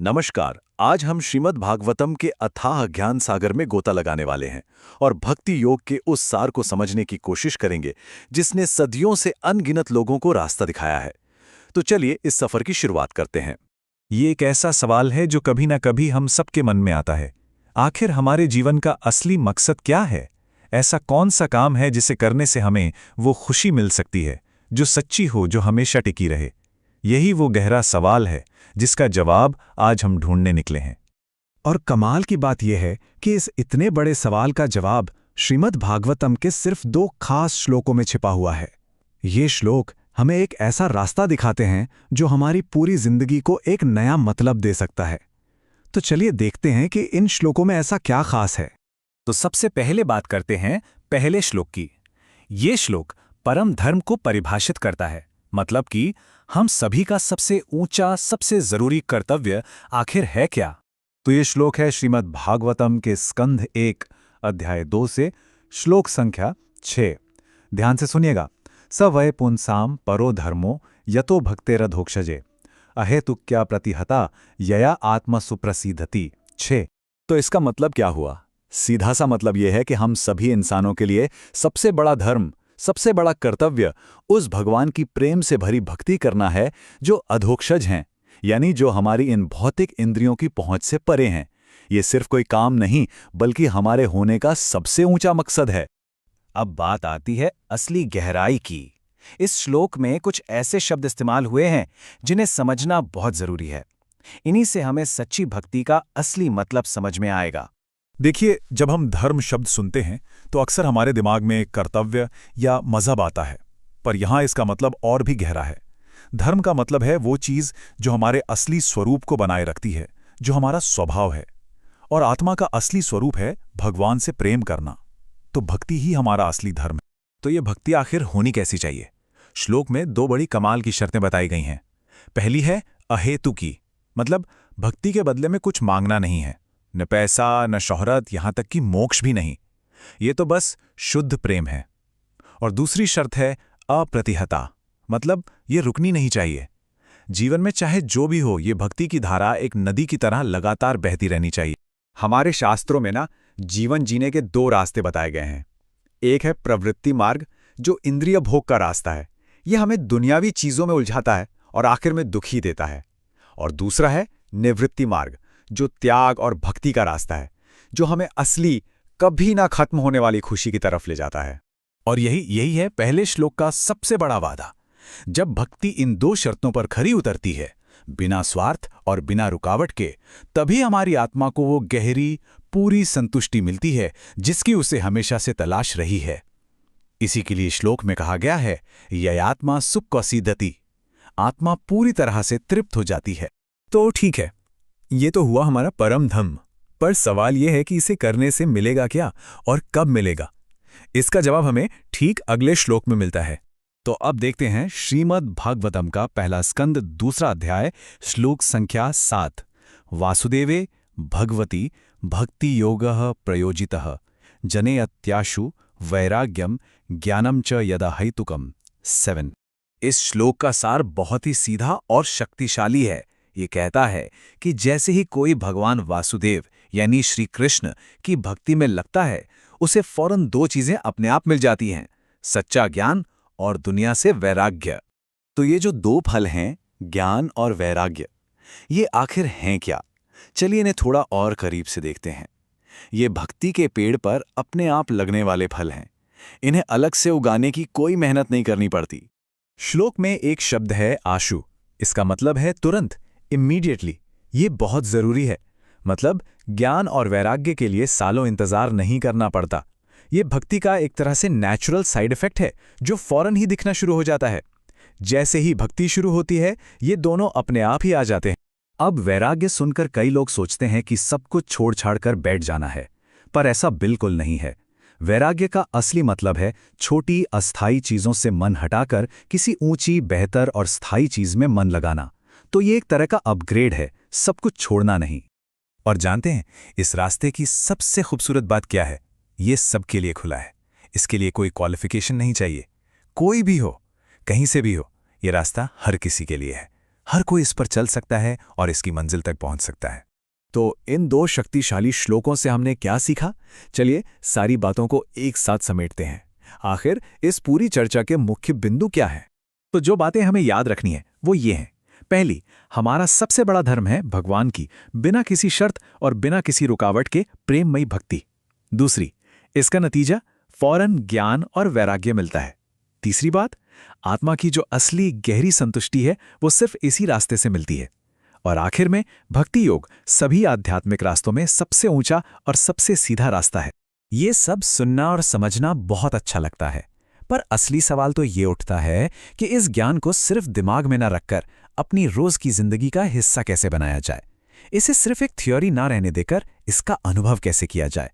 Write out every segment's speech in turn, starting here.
नमस्कार। आज हम श्रीमद् भागवतम के अथाह ज्ञान सागर में गोता लगाने वाले हैं और भक्ति योग के उस सार को समझने की कोशिश करेंगे जिसने सदियों से अनगिनत लोगों को रास्ता दिखाया है। तो चलिए इस सफर की शुरुआत करते हैं। ये एक ऐसा सवाल है जो कभी ना कभी हम सबके मन में आता है। आखिर हमारे जीवन का असली मकसद क्या है? ऐसा कौन सा काम है जिसे करने से हमें वो खुशी मिल सकती है जो सच्ची हो, जो हमेशा टिकी रहे? यही वो गहरा सवाल है जिसका जवाब आज हम ढूंढने निकले हैं। और कमाल की बात यह है कि इस इतने बड़े सवाल का जवाब श्रीमद् भागवतम के सिर्फ 2 खास श्लोकों में छिपा हुआ है। ये श्लोक हमें एक ऐसा रास्ता दिखाते हैं जो हमारी पूरी जिंदगी को एक नया मतलब दे सकता है। तो चलिए देखते हैं कि इन श्लोकों में ऐसा क्या खास है। तो सबसे पहले बात करते हैं पहले श्लोक की। ये श्लोक परम धर्म को परिभाषित करता है, मतलब कि हम सभी का सबसे ऊंचा, सबसे जरूरी कर्तव्य आखिर है क्या। तो ये श्लोक है श्रीमद् भागवतम के स्कंध 1 अध्याय 2 से श्लोक संख्या 6। ध्यान से सुनिएगा। स वै पुंसाम परो धर्मो यतो भक्तेरधोक्षजे अहेतुक्या प्रतिहता यया आत्मा सुप्रसिद्धति। 6। तो इसका मतलब क्या हुआ? सीधा सा मतलब यह है कि हम सभी इंसानों के लिए सबसे बड़ा धर्म, सबसे बड़ा कर्तव्य उस भगवान की प्रेम से भरी भक्ति करना है जो अधोक्षज हैं, यानी जो हमारी इन भौतिक इंद्रियों की पहुंच से परे हैं। ये सिर्फ कोई काम नहीं बल्कि हमारे होने का सबसे ऊंचा मकसद है। अब बात आती है असली गहराई की। इस श्लोक में कुछ ऐसे शब्द इस्तेमाल हुए हैं जिन्हें समझना बहुत जरूरी है। इन्हीं से हमें सच्ची भक्ति का असली मतलब समझ में आएगा। देखिए, जब हम धर्म शब्द सुनते हैं तो अक्सर हमारे दिमाग में कर्तव्य या मजहब आता है, पर यहां इसका मतलब और भी गहरा है। धर्म का मतलब है वो चीज जो हमारे असली स्वरूप को बनाए रखती है, जो हमारा स्वभाव है। और आत्मा का असली स्वरूप है भगवान से प्रेम करना। तो भक्ति ही हमारा असली धर्म है। तो ये भक्ति आखिर होनी कैसी चाहिए? श्लोक में 2 बड़ी कमाल की शर्तें बताई गई हैं। पहली है अहेतु की, मतलब भक्ति के बदले में कुछ मांगना नहीं है, न पैसा, न शोहरत, यहां तक कि मोक्ष भी नहीं। ये तो बस शुद्ध प्रेम है। और दूसरी शर्त है अप्रतिहता, मतलब ये रुकनी नहीं चाहिए। जीवन में चाहे जो भी हो, ये भक्ति की धारा एक नदी की तरह लगातार बहती रहनी चाहिए। हमारे शास्त्रों में जीवन जीने के 2 रास्ते बताए गए हैं। एक है प्रवृत्ति मार्ग, जो इंद्रिय भोग का रास्ता है। यह हमें दुनियावी चीजों में उलझाता है और आखिर में दुखी देता है। और दूसरा है निवृत्ति मार्ग, जो त्याग और भक्ति का रास्ता है, जो हमें असली, कभी ना खत्म होने वाली खुशी की तरफ ले जाता है। और यही है पहले श्लोक का सबसे बड़ा वादा। जब भक्ति इन 2 शर्तों पर खरी उतरती है, बिना स्वार्थ और बिना रुकावट के, तभी हमारी आत्मा को वो गहरी, पूरी संतुष्टि मिलती है जिसकी उसे हमेशा से तलाश रही है। इसी के लिए श्लोक में कहा गया है, ययात्मा सुप्रसिद्धति, आत्मा पूरी तरह से तृप्त हो जाती है। तो ठीक है, ये तो हुआ हमारा परम धर्म, पर सवाल यह है कि इसे करने से मिलेगा क्या और कब मिलेगा? इसका जवाब हमें ठीक अगले श्लोक में मिलता है। तो अब देखते हैं श्रीमद् भागवतम का पहला स्कंद 2 अध्याय श्लोक संख्या 7। वासुदेवे भगवती भक्ति योगः प्रयोजितः जने अत्याशु वैराग्यम ज्ञानम च यदा हैतुकम। 7। इस श्लोक का सार बहुत ही सीधा और शक्तिशाली है। ये कहता है कि जैसे ही कोई भगवान वासुदेव यानी श्री कृष्ण की भक्ति में लगता है, उसे फौरन 2 चीजें अपने आप मिल जाती हैं, सच्चा ज्ञान और दुनिया से वैराग्य। तो ये जो 2 फल हैं, ज्ञान और वैराग्य, ये आखिर हैं क्या? चलिए इन्हें थोड़ा और करीब से देखते हैं। ये भक्ति के पेड़ पर अपने आप लगने वाले फल हैं। इन्हें अलग से उगाने की कोई मेहनत नहीं करनी पड़ती। श्लोक में एक शब्द है आशु। इसका मतलब है तुरंत, इमीडिएटली। ये बहुत जरूरी है। मतलब ज्ञान और वैराग्य के लिए सालों इंतजार नहीं करना पड़ता। ये भक्ति का एक तरह से नेचुरल साइड इफेक्ट है जो फौरन ही दिखना शुरू हो जाता है। जैसे ही भक्ति शुरू होती है, ये दोनों अपने आप ही आ जाते हैं। अब वैराग्य सुनकर कई लोग सोचते हैं कि सब कुछ छोड़ छाड़ कर बैठ जाना है, पर ऐसा बिल्कुल नहीं है। वैराग्य का असली मतलब है छोटी अस्थायी चीजों से मन हटाकर किसी ऊंची, बेहतर और स्थायी चीज में मन लगाना। तो ये एक तरह का अपग्रेड है, सब कुछ छोड़ना नहीं। और जानते हैं इस रास्ते की सबसे खूबसूरत बात क्या है? ये सबके लिए खुला है। इसके लिए कोई क्वालिफिकेशन नहीं चाहिए। कोई भी हो, कहीं से भी हो, ये रास्ता हर किसी के लिए है। हर कोई इस पर चल सकता है और इसकी मंजिल तक पहुंच सकता है। तो इन दो शक्तिशाली श्लोकों से हमने क्या सीखा? चलिए सारी बातों को एक साथ समेटते हैं। आखिर इस पूरी चर्चा के मुख्य बिंदु क्या है? तो जो बातें हमें याद रखनी है वो ये हैं। पहली, हमारा सबसे बड़ा धर्म है भगवान की बिना किसी शर्त और बिना किसी रुकावट के प्रेममयी भक्ति। दूसरी, इसका नतीजा फौरन ज्ञान और वैराग्य मिलता है। तीसरी बात, आत्मा की जो असली गहरी संतुष्टि है वो सिर्फ इसी रास्ते से मिलती है। और आखिर में भक्ति योग सभी आध्यात्मिक रास्तों में सबसे ऊंचा और सबसे सीधा रास्ता है। ये सब सुनना और समझना बहुत अच्छा लगता है, पर असली सवाल तो ये उठता है कि इस ज्ञान को सिर्फ दिमाग में न रखकर अपनी रोज की जिंदगी का हिस्सा कैसे बनाया जाए। इसे सिर्फ एक थ्योरी ना रहने देकर इसका अनुभव कैसे किया जाए।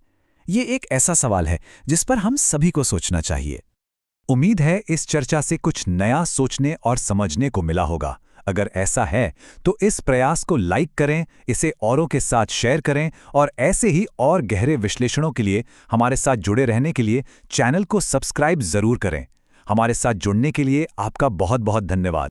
ये एक ऐसा सवाल है जिस पर हम सभी को सोचना चाहिए। उम्मीद है इस चर्चा से कुछ नया सोचने और समझने को मिला होगा। अगर ऐसा है तो इस प्रयास को लाइक करें, इसे औरों के साथ शेयर करें और ऐसे ही और गहरे विश्लेषणों के लिए हमारे साथ जुड़े रहने के लिए चैनल को सब्सक्राइब जरूर करें। हमारे साथ जुड़ने के लिए आपका बहुत बहुत धन्यवाद।